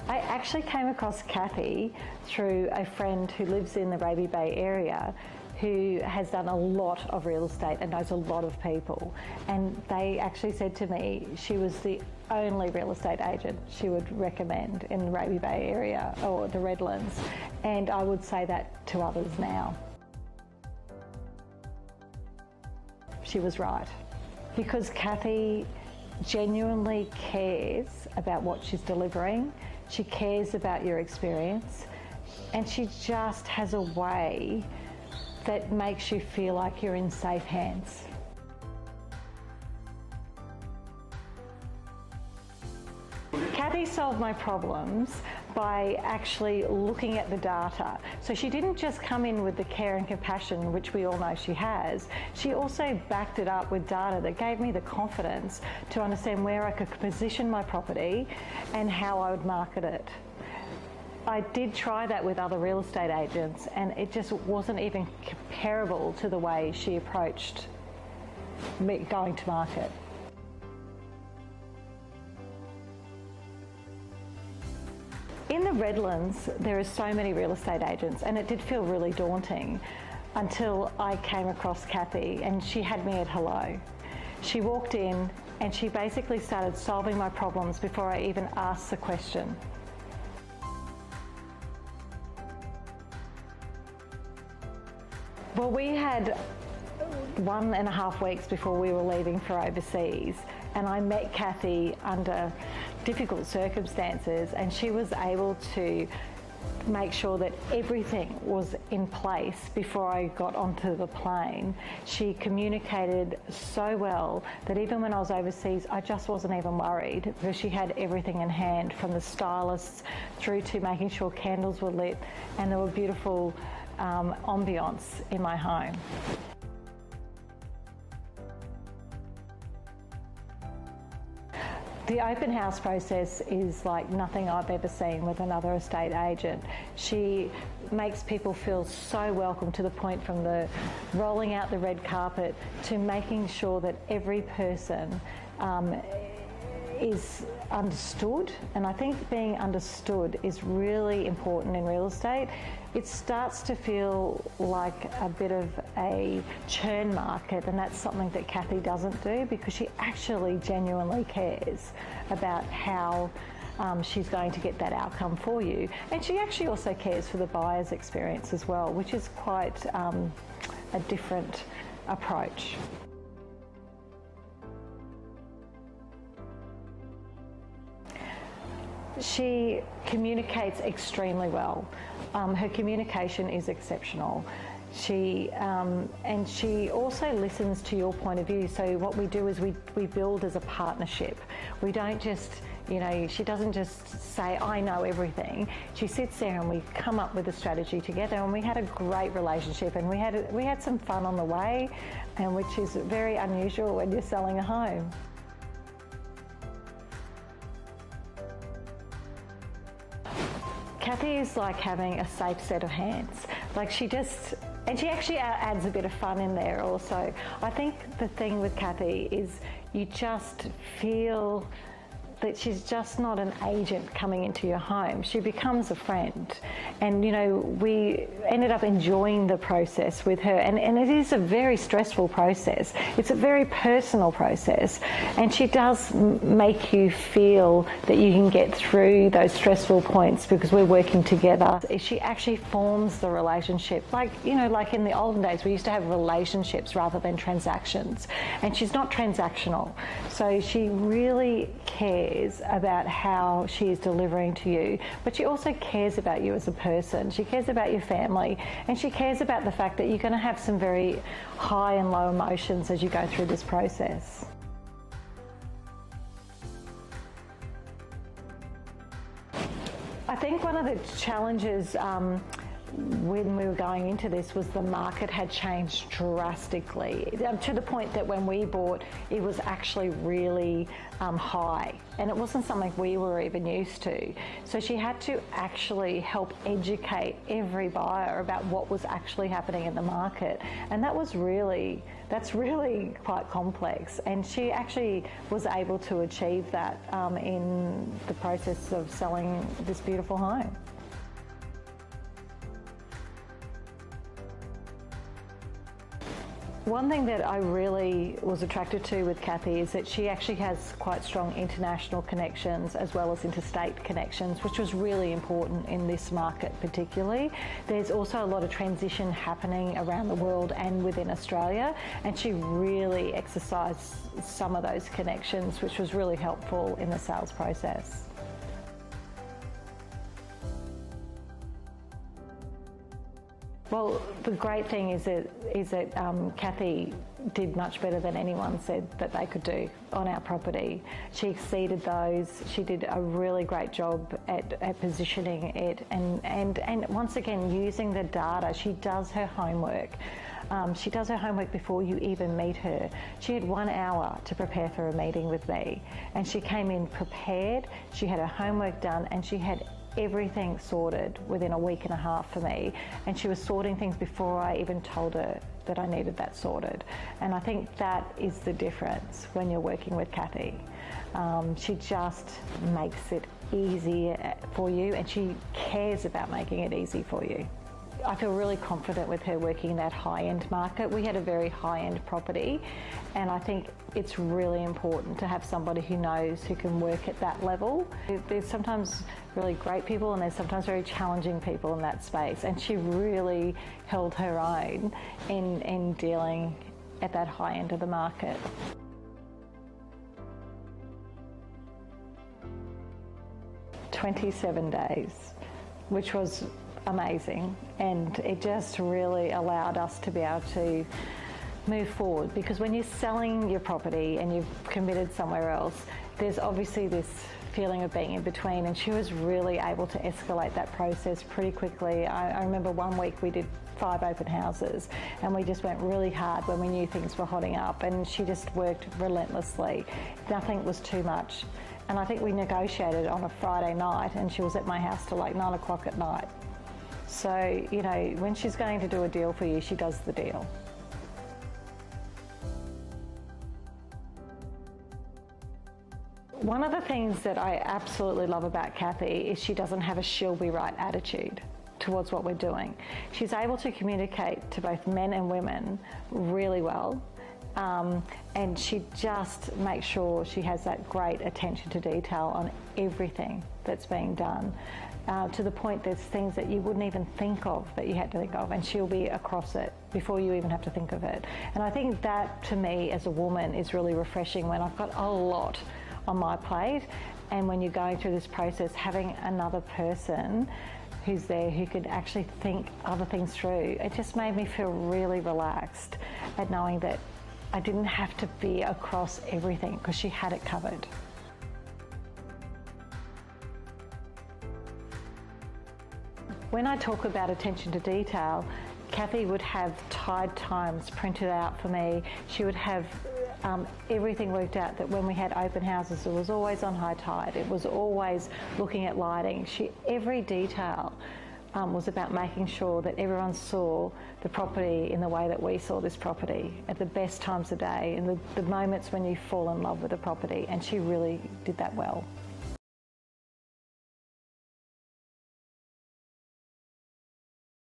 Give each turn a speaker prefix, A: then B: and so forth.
A: I actually came across Kathy through a friend who lives in the Raby Bay area who has done a lot of real estate and knows a lot of people. And they actually said to me she was the only real estate agent she would recommend in the Raby Bay area or the Redlands. And I would say that to others now. She was right. Because Kathy genuinely cares about what she's delivering. She cares about your experience, and she just has a way that makes you feel like you're in safe hands. Kathy solved my problems by actually looking at the data. So she didn't just come in with the care and compassion, which we all know she has. She also backed it up with data that gave me the confidence to understand where I could position my property and how I would market it. I did try that with other real estate agents, and it just wasn't even comparable to the way she approached me going to market. In the Redlands, there are so many real estate agents, and it did feel really daunting until I came across Kathy, and she had me at hello. She walked in and she basically started solving my problems before I even asked the question. Well, we had 1.5 weeks before we were leaving for overseas, and I met Kathy under difficult circumstances, and she was able to make sure that everything was in place before I got onto the plane. She communicated so well that even when I was overseas, I just wasn't even worried, because she had everything in hand, from the stylists through to making sure candles were lit and there were beautiful ambience in my home. The open house process is like nothing I've ever seen with another estate agent. She makes people feel so welcome, to the point from the rolling out the red carpet to making sure that every person is understood. And I think being understood is really important in real estate. It starts to feel like a bit of a churn market, and that's something that Kathy doesn't do, because she actually genuinely cares about how she's going to get that outcome for you. And she actually also cares for the buyer's experience as well, which is quite a different approach. She communicates extremely well. Her communication is exceptional. She also listens to your point of view. So what we do is we build as a partnership. We don't just, she doesn't just say, I know everything. She sits there and we come up with a strategy together, and we had a great relationship, and we had some fun on the way, and which is very unusual when you're selling a home. Kathy is like having a safe set of hands. Like she actually adds a bit of fun in there also. I think the thing with Kathy is you just feel that she's just not an agent coming into your home. She becomes a friend. And we ended up enjoying the process with her, and it is a very stressful process. It's a very personal process, and she does make you feel that you can get through those stressful points because we're working together. She actually forms the relationship, like in the olden days we used to have relationships rather than transactions, and she's not transactional. So she really cares about how she is delivering to you, but she also cares about you as a person. She cares about your family, and she cares about the fact that you're going to have some very high and low emotions as you go through this process. I think one of the challenges when we were going into this was the market had changed drastically, to the point that when we bought, it was actually really high, and it wasn't something we were even used to. So she had to actually help educate every buyer about what was actually happening in the market, and that's really quite complex. And she actually was able to achieve that in the process of selling this beautiful home. One thing that I really was attracted to with Kathy is that she actually has quite strong international connections as well as interstate connections, which was really important in this market particularly. There's also a lot of transition happening around the world and within Australia, and she really exercised some of those connections, which was really helpful in the sales process. Well, the great thing is that Kathy did much better than anyone said that they could do on our property. She exceeded those. She did a really great job at positioning it, and once again using the data. She does her homework. She does her homework before you even meet her. She had 1 hour to prepare for a meeting with me, and she came in prepared. She had her homework done, and she had everything sorted within a week and a half for me, and she was sorting things before I even told her that I needed that sorted. And I think that is the difference when you're working with Kathy. She just makes it easy for you, and she cares about making it easy for you. I feel really confident with her working in that high-end market. We had a very high-end property, and I think it's really important to have somebody who knows, who can work at that level. There's sometimes really great people, and there's sometimes very challenging people in that space, and she really held her own in dealing at that high end of the market. "27 days, which was amazing, and it just really allowed us to be able to move forward, because when you're selling your property and you've committed somewhere else, there's obviously this feeling of being in between, and she was really able to escalate that process pretty quickly. I remember one week we did 5 open houses, and we just went really hard when we knew things were hotting up, and she just worked relentlessly. Nothing was too much, and I think we negotiated on a Friday night, and she was at my house till like 9 o'clock at night. So, you know, when she's going to do a deal for you, she does the deal. One of the things that I absolutely love about Kathy is she doesn't have a she'll be right attitude towards what we're doing. She's able to communicate to both men and women really well, and she just makes sure she has that great attention to detail on everything that's being done. To the point there's things that you wouldn't even think of that you had to think of, and she'll be across it before you even have to think of it. And I think that, to me, as a woman, is really refreshing when I've got a lot on my plate, and when you're going through this process, having another person who's there who could actually think other things through, it just made me feel really relaxed at knowing that I didn't have to be across everything, because she had it covered. When I talk about attention to detail, Kathy would have tide times printed out for me. She would have everything worked out, that when we had open houses, it was always on high tide. It was always looking at lighting. Every detail was about making sure that everyone saw the property in the way that we saw this property, at the best times of day, and the moments when you fall in love with the property, and she really did that well.